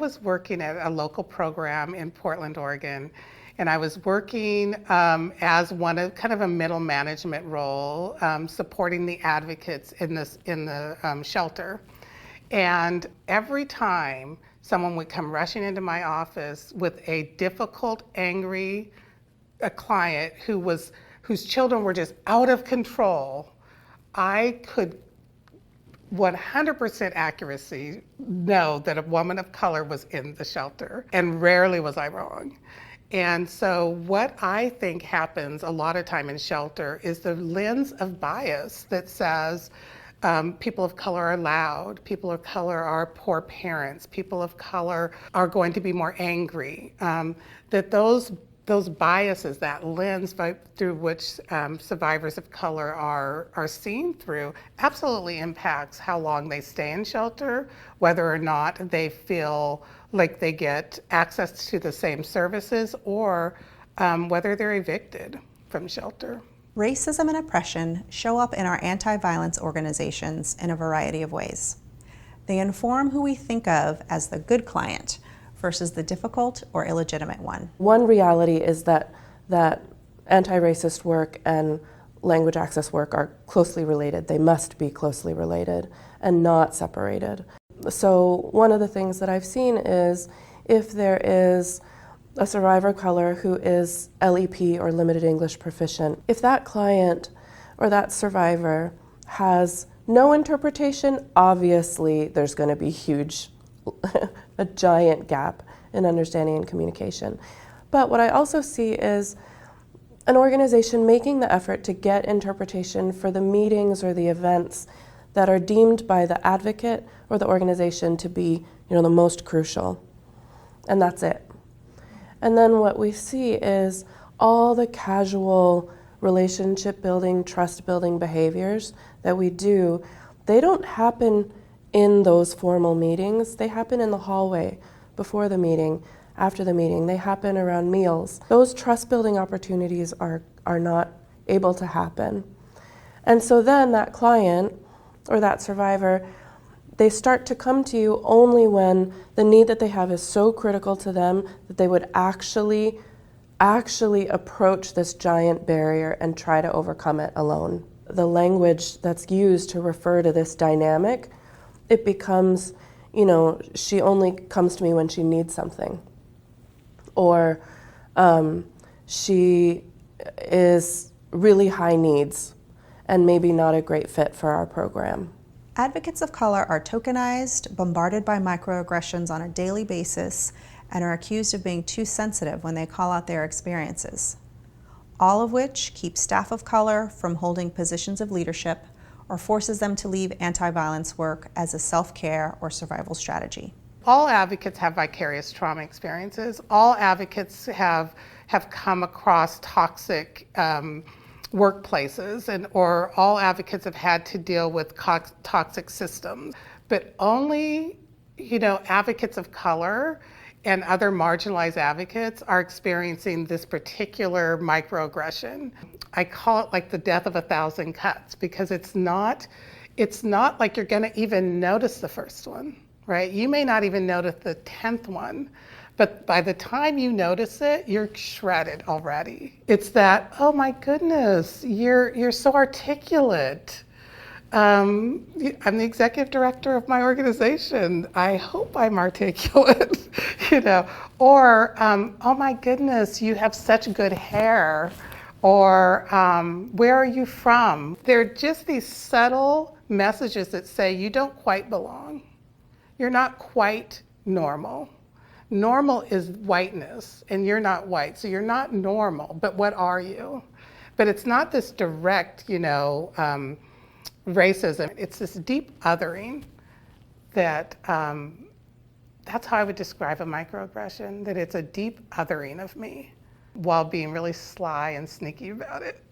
was working at a local program in Portland, Oregon, and I was working as one of kind of a middle management role, supporting the advocates in the shelter. And every time someone would come rushing into my office with a difficult, angry client whose children were just out of control, I could 100% accuracy know that a woman of color was in the shelter, and rarely was I wrong. And so what I think happens a lot of time in shelter is the lens of bias that says people of color are loud, people of color are poor parents, people of color are going to be more angry, that those biases, that lens through which survivors of color are seen through, absolutely impacts how long they stay in shelter, whether or not they feel like they get access to the same services, or whether they're evicted from shelter. Racism and oppression show up in our anti-violence organizations in a variety of ways. They inform who we think of as the good client versus the difficult or illegitimate one. One reality is that anti-racist work and language access work are closely related. They must be closely related and not separated. So one of the things that I've seen is if there is a survivor of color who is LEP or limited English proficient, if that client or that survivor has no interpretation, obviously there's going to be a giant gap in understanding and communication. But what I also see is an organization making the effort to get interpretation for the meetings or the events that are deemed by the advocate or the organization to be, the most crucial. And that's it. And then what we see is all the casual relationship building, trust building behaviors that we do, they don't happen in those formal meetings. They happen in the hallway, before the meeting, after the meeting. They happen around meals. Those trust building opportunities are not able to happen. And so then that client or that survivor, they start to come to you only when the need that they have is so critical to them that they would actually approach this giant barrier and try to overcome it alone. The language that's used to refer to this dynamic, it becomes, she only comes to me when she needs something. Or she is really high needs and maybe not a great fit for our program. Advocates of color are tokenized, bombarded by microaggressions on a daily basis, and are accused of being too sensitive when they call out their experiences, all of which keep staff of color from holding positions of leadership or forces them to leave anti-violence work as a self-care or survival strategy. All advocates have vicarious trauma experiences. All advocates have come across toxic workplaces, or all advocates have had to deal with toxic systems. But only, advocates of color and other marginalized advocates are experiencing this particular microaggression. I call it like the death of 1,000 cuts, because it's not like you're gonna even notice the first one, right? You may not even notice the 10th one, but by the time you notice it, you're shredded already. It's that, oh my goodness, you're so articulate. I'm the executive director of my organization. I hope I'm articulate, Or, oh my goodness, you have such good hair. Or, where are you from? They're just these subtle messages that say you don't quite belong. You're not quite normal. Normal is whiteness, and you're not white, so you're not normal, but what are you? But it's not this direct, racism. It's this deep othering that, that's how I would describe a microaggression, that it's a deep othering of me while being really sly and sneaky about it.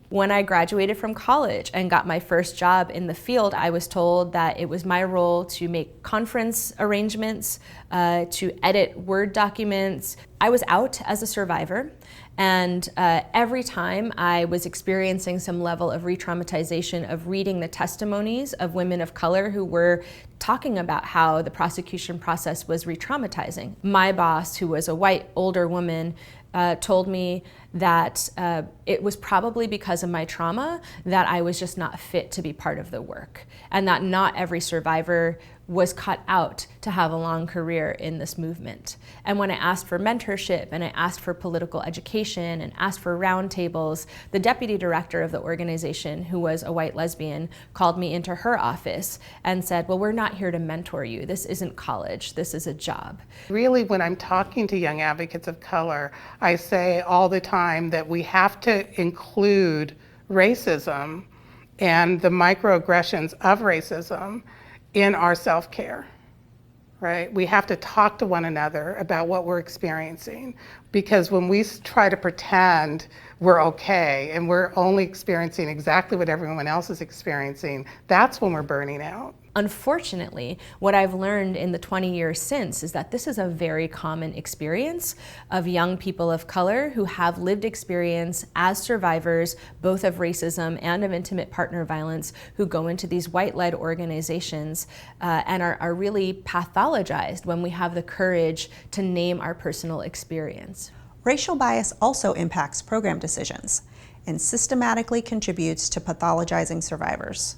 When I graduated from college and got my first job in the field, I was told that it was my role to make conference arrangements, to edit Word documents. I was out as a survivor, and every time I was experiencing some level of re-traumatization of reading the testimonies of women of color who were talking about how the prosecution process was re-traumatizing. My boss, who was a white, older woman, told me that it was probably because of my trauma that I was just not fit to be part of the work, and that not every survivor was cut out to have a long career in this movement. And when I asked for mentorship and I asked for political education and asked for roundtables, the deputy director of the organization, who was a white lesbian, called me into her office and said, well, we're not here to mentor you. This isn't college, this is a job. Really, when I'm talking to young advocates of color, I say all the time that we have to include racism and the microaggressions of racism in our self-care, right? We have to talk to one another about what we're experiencing, because when we try to pretend we're okay and we're only experiencing exactly what everyone else is experiencing, that's when we're burning out. Unfortunately, what I've learned in the 20 years since is that this is a very common experience of young people of color who have lived experience as survivors, both of racism and of intimate partner violence, who go into these white-led organizations and are really pathologized when we have the courage to name our personal experience. Racial bias also impacts program decisions and systematically contributes to pathologizing survivors.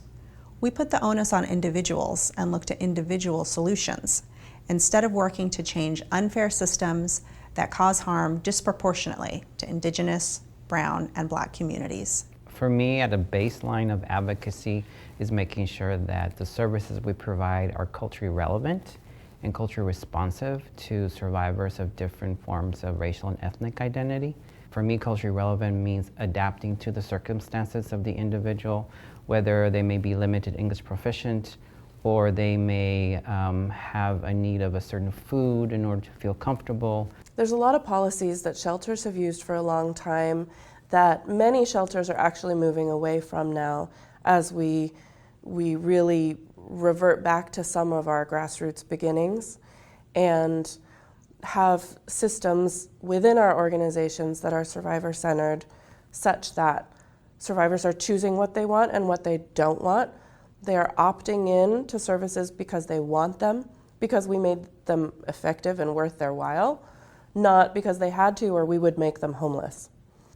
We put the onus on individuals and look to individual solutions instead of working to change unfair systems that cause harm disproportionately to Indigenous, Brown, and Black communities. For me, at a baseline of advocacy is making sure that the services we provide are culturally relevant and culturally responsive to survivors of different forms of racial and ethnic identity. For me, culturally relevant means adapting to the circumstances of the individual, whether they may be limited English proficient or they may have a need of a certain food in order to feel comfortable. There's a lot of policies that shelters have used for a long time that many shelters are actually moving away from now as we really revert back to some of our grassroots beginnings and have systems within our organizations that are survivor-centered, such that survivors are choosing what they want and what they don't want. They are opting in to services because they want them, because we made them effective and worth their while, not because they had to or we would make them homeless.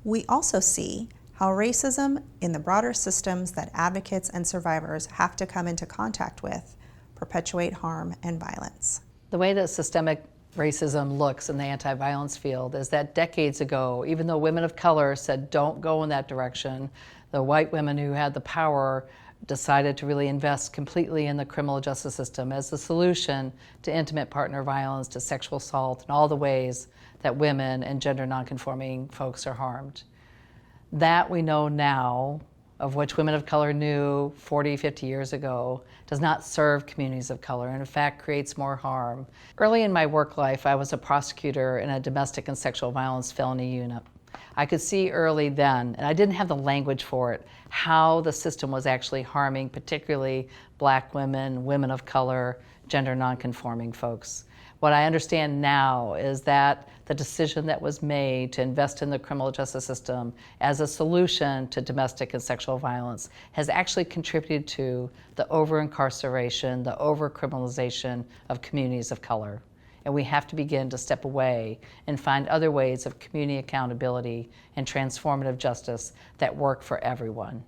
We also see how racism in the broader systems that advocates and survivors have to come into contact with perpetuate harm and violence. The way that systemic racism looks in the anti-violence field is that decades ago, even though women of color said don't go in that direction, the white women who had the power decided to really invest completely in the criminal justice system as the solution to intimate partner violence, to sexual assault, and all the ways that women and gender nonconforming folks are harmed. That we know now, of which women of color knew 40, 50 years ago, does not serve communities of color and in fact creates more harm. Early in my work life, I was a prosecutor in a domestic and sexual violence felony unit. I could see early then, and I didn't have the language for it, how the system was actually harming particularly Black women, women of color, gender nonconforming folks. What I understand now is that the decision that was made to invest in the criminal justice system as a solution to domestic and sexual violence has actually contributed to the over-incarceration, the over-criminalization of communities of color. And we have to begin to step away and find other ways of community accountability and transformative justice that work for everyone.